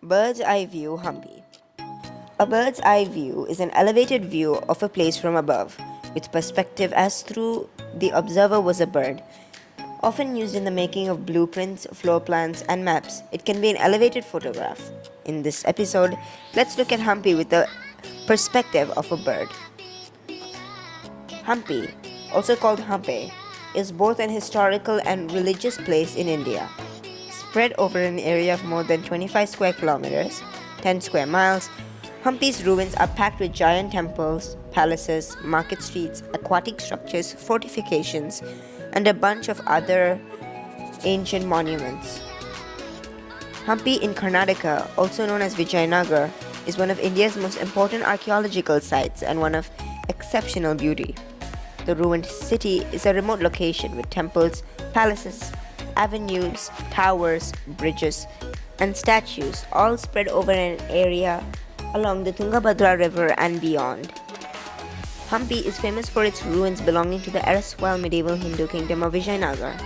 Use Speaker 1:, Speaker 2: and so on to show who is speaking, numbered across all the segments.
Speaker 1: Bird's eye view Hampi. A bird's eye view is an elevated view of a place from above, with perspective as through the observer was a bird. Often used in the making of blueprints, floor plans, and maps, it can be an elevated photograph. In this episode, let's look at Hampi with the perspective of a bird. Hampi, also called Hampe, is both an historical and religious place in India. Spread over an area of more than 25 square kilometers, 10 square miles, Hampi's ruins are packed with giant temples, palaces, market streets, aquatic structures, fortifications, and a bunch of other ancient monuments. Hampi in Karnataka, also known as Vijayanagar, is one of India's most important archaeological sites and one of exceptional beauty. The ruined city is a remote location with temples, palaces, avenues, towers, bridges, and statues all spread over an area along the Tungabhadra river and beyond. Hampi is famous for its ruins belonging to the erstwhile medieval Hindu kingdom of Vijayanagar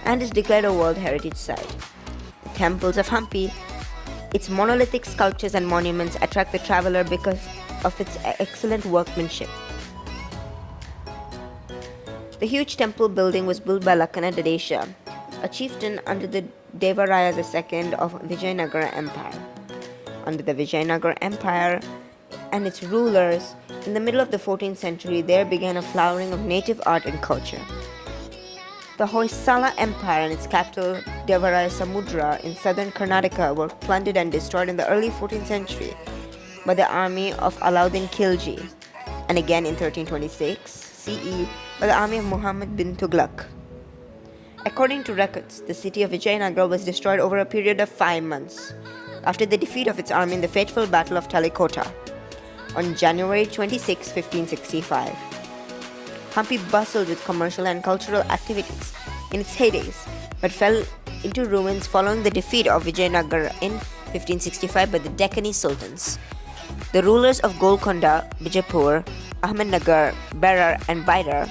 Speaker 1: and is declared a World Heritage Site. The temples of Hampi, its monolithic sculptures and monuments attract the traveler because of its excellent workmanship. The huge temple building was built by Lakana Dadesha, a chieftain under the Devaraya II of Vijayanagar Empire. Under the Vijayanagar Empire and its rulers, in the middle of the 14th century, there began a flowering of native art and culture. The Hoysala Empire and its capital, Devaraya Samudra, in southern Karnataka were plundered and destroyed in the early 14th century by the army of Alauddin Khilji, and again in 1326 CE by the army of Muhammad bin Tughlaq. According to records, the city of Vijayanagar was destroyed over a period of 5 months after the defeat of its army in the fateful Battle of Talikota on January 26, 1565. Hampi bustled with commercial and cultural activities in its heydays, but fell into ruins following the defeat of Vijayanagar in 1565 by the Deccani Sultans. The rulers of Golconda, Bijapur, Ahmednagar, Berar, and Bidar.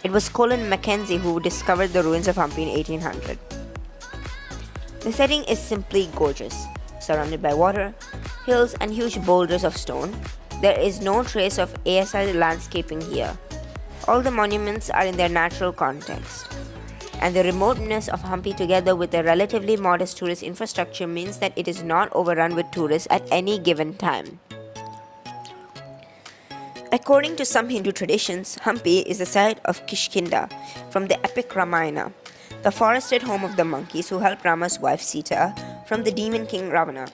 Speaker 1: It was Colin Mackenzie who discovered the ruins of Hampi in 1800. The setting is simply gorgeous. Surrounded by water, hills, and huge boulders of stone, there is no trace of ASI landscaping here. All the monuments are in their natural context. And the remoteness of Hampi together with a relatively modest tourist infrastructure means that it is not overrun with tourists at any given time. According to some Hindu traditions, Hampi is the site of Kishkinda from the epic Ramayana, the forested home of the monkeys who helped Rama's wife Sita from the demon king Ravana.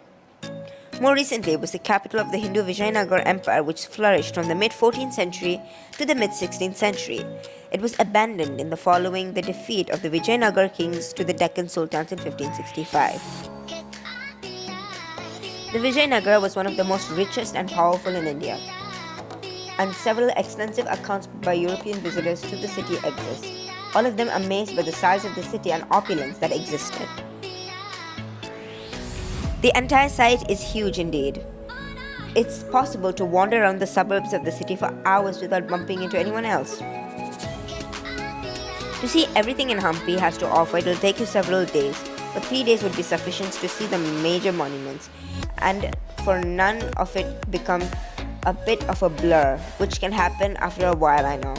Speaker 1: More recently, it was the capital of the Hindu Vijayanagar Empire, which flourished from the mid-14th century to the mid-16th century. It was abandoned in the following the defeat of the Vijayanagar kings to the Deccan Sultans in 1565. The Vijayanagar was one of the most richest and powerful in India, and several extensive accounts by European visitors to the city exist, all of them amazed by the size of the city and opulence that existed. The entire site is huge indeed. It's possible to wander around the suburbs of the city for hours without bumping into anyone else. To see everything in Hampi has to offer, it will take you several days, but 3 days would be sufficient to see the major monuments, and for none of it become a bit of a blur, which can happen after a while, I know.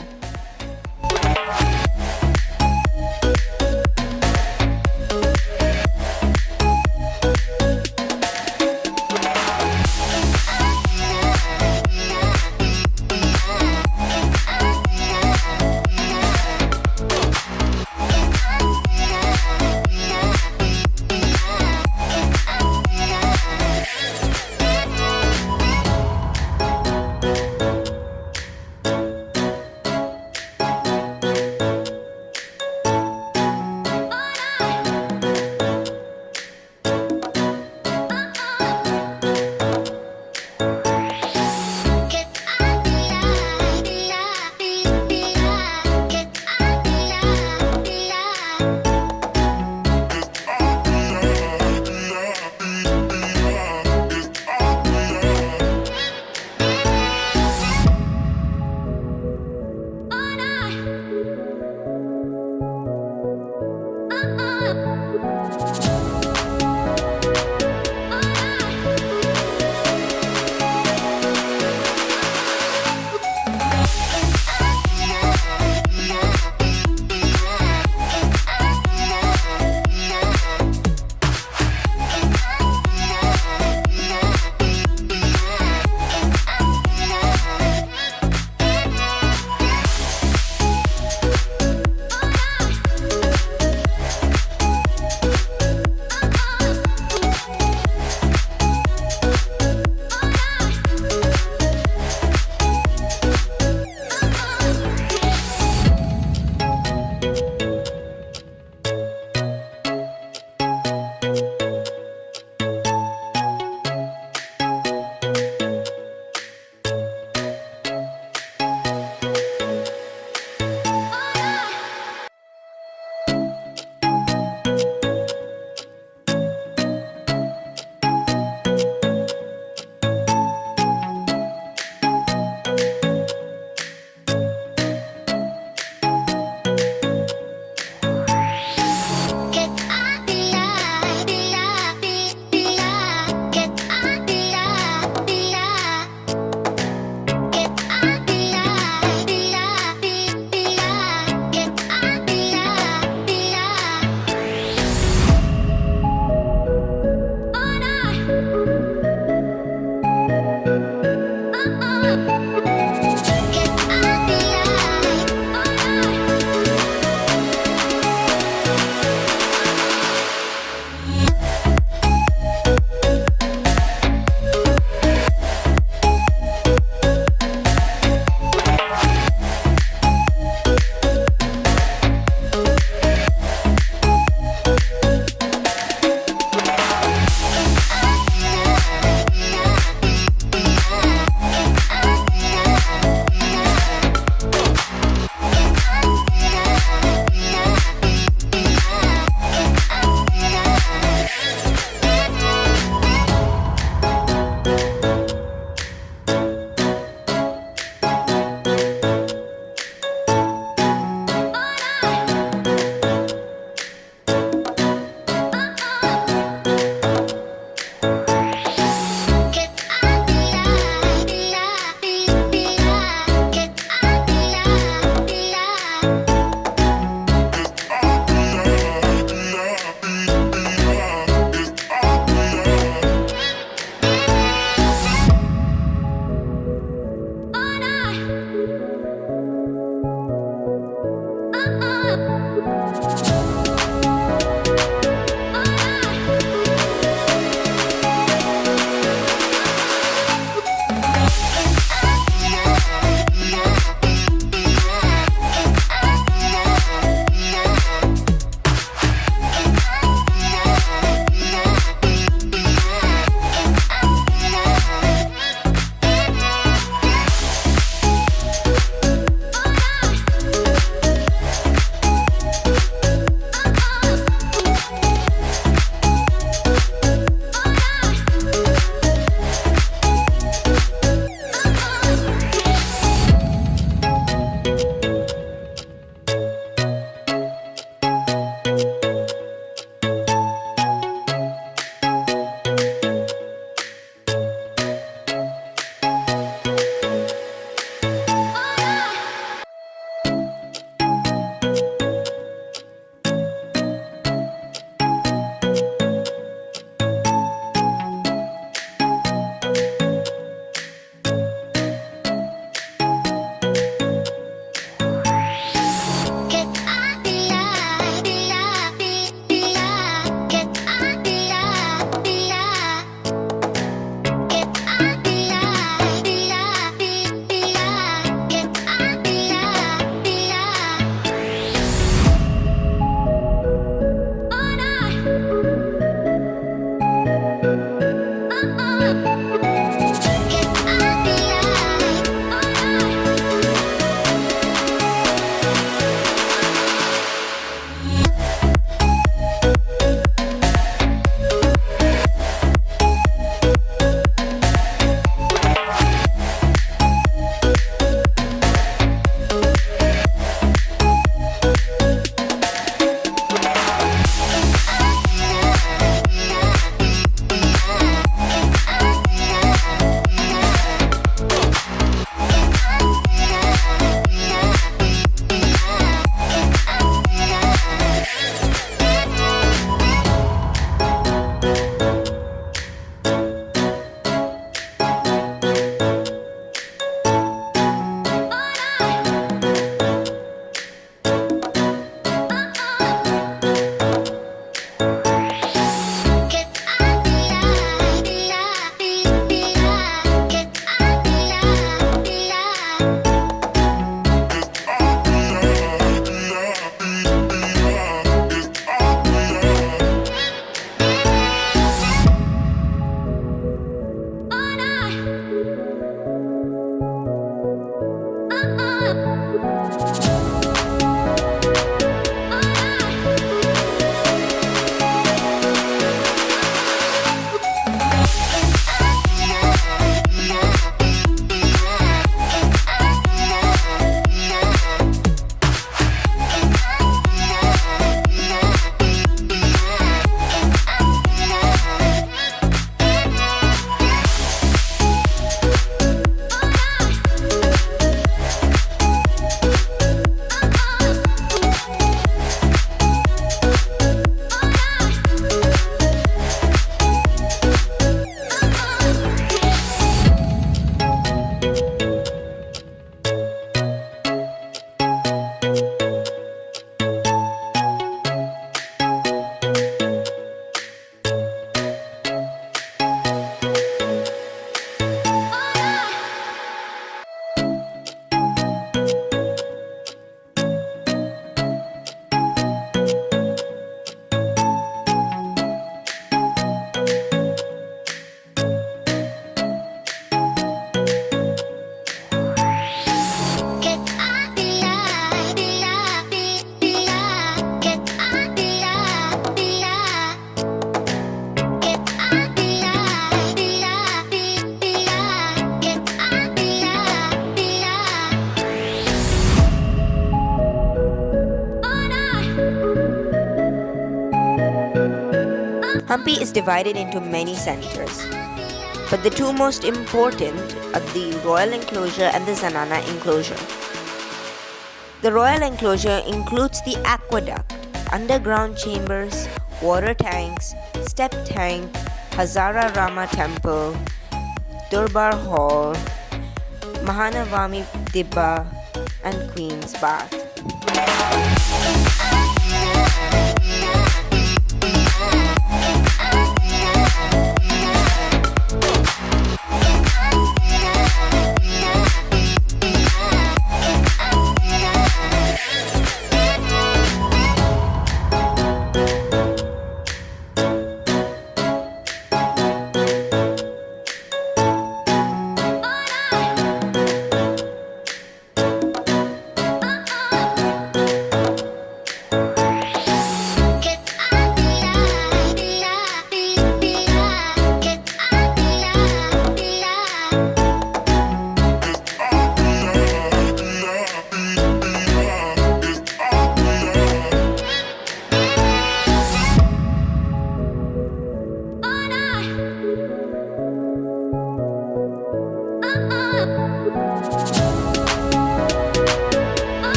Speaker 1: Hampi is divided into many centers, but the two most important are the Royal Enclosure and the Zanana Enclosure. The Royal Enclosure includes the aqueduct, underground chambers, water tanks, step tank, Hazara Rama Temple, Durbar Hall, Mahanavami Dibba, and Queen's Bath.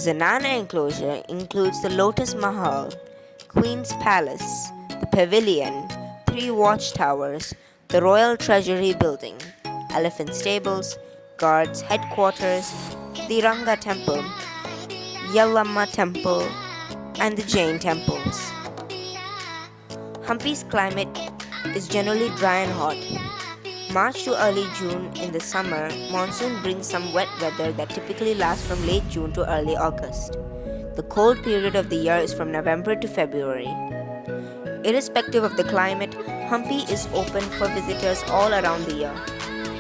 Speaker 1: Zenana enclosure includes the Lotus Mahal, Queen's Palace, the Pavilion, 3 watchtowers, the Royal Treasury Building, Elephant Stables, Guards Headquarters, the Ranga Temple, Yellamma Temple, and the Jain temples. Hampi's climate is generally dry and hot. March to early June in the summer, monsoon brings some wet weather that typically lasts from late June to early August. The cold period of the year is from November to February. Irrespective of the climate, Hampi is open for visitors all around the year.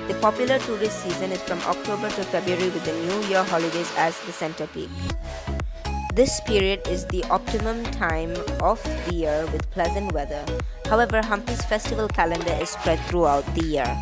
Speaker 1: The popular tourist season is from October to February with the New Year holidays as the center peak. This period is the optimum time of the year with pleasant weather. However, Hampi's festival calendar is spread throughout the year.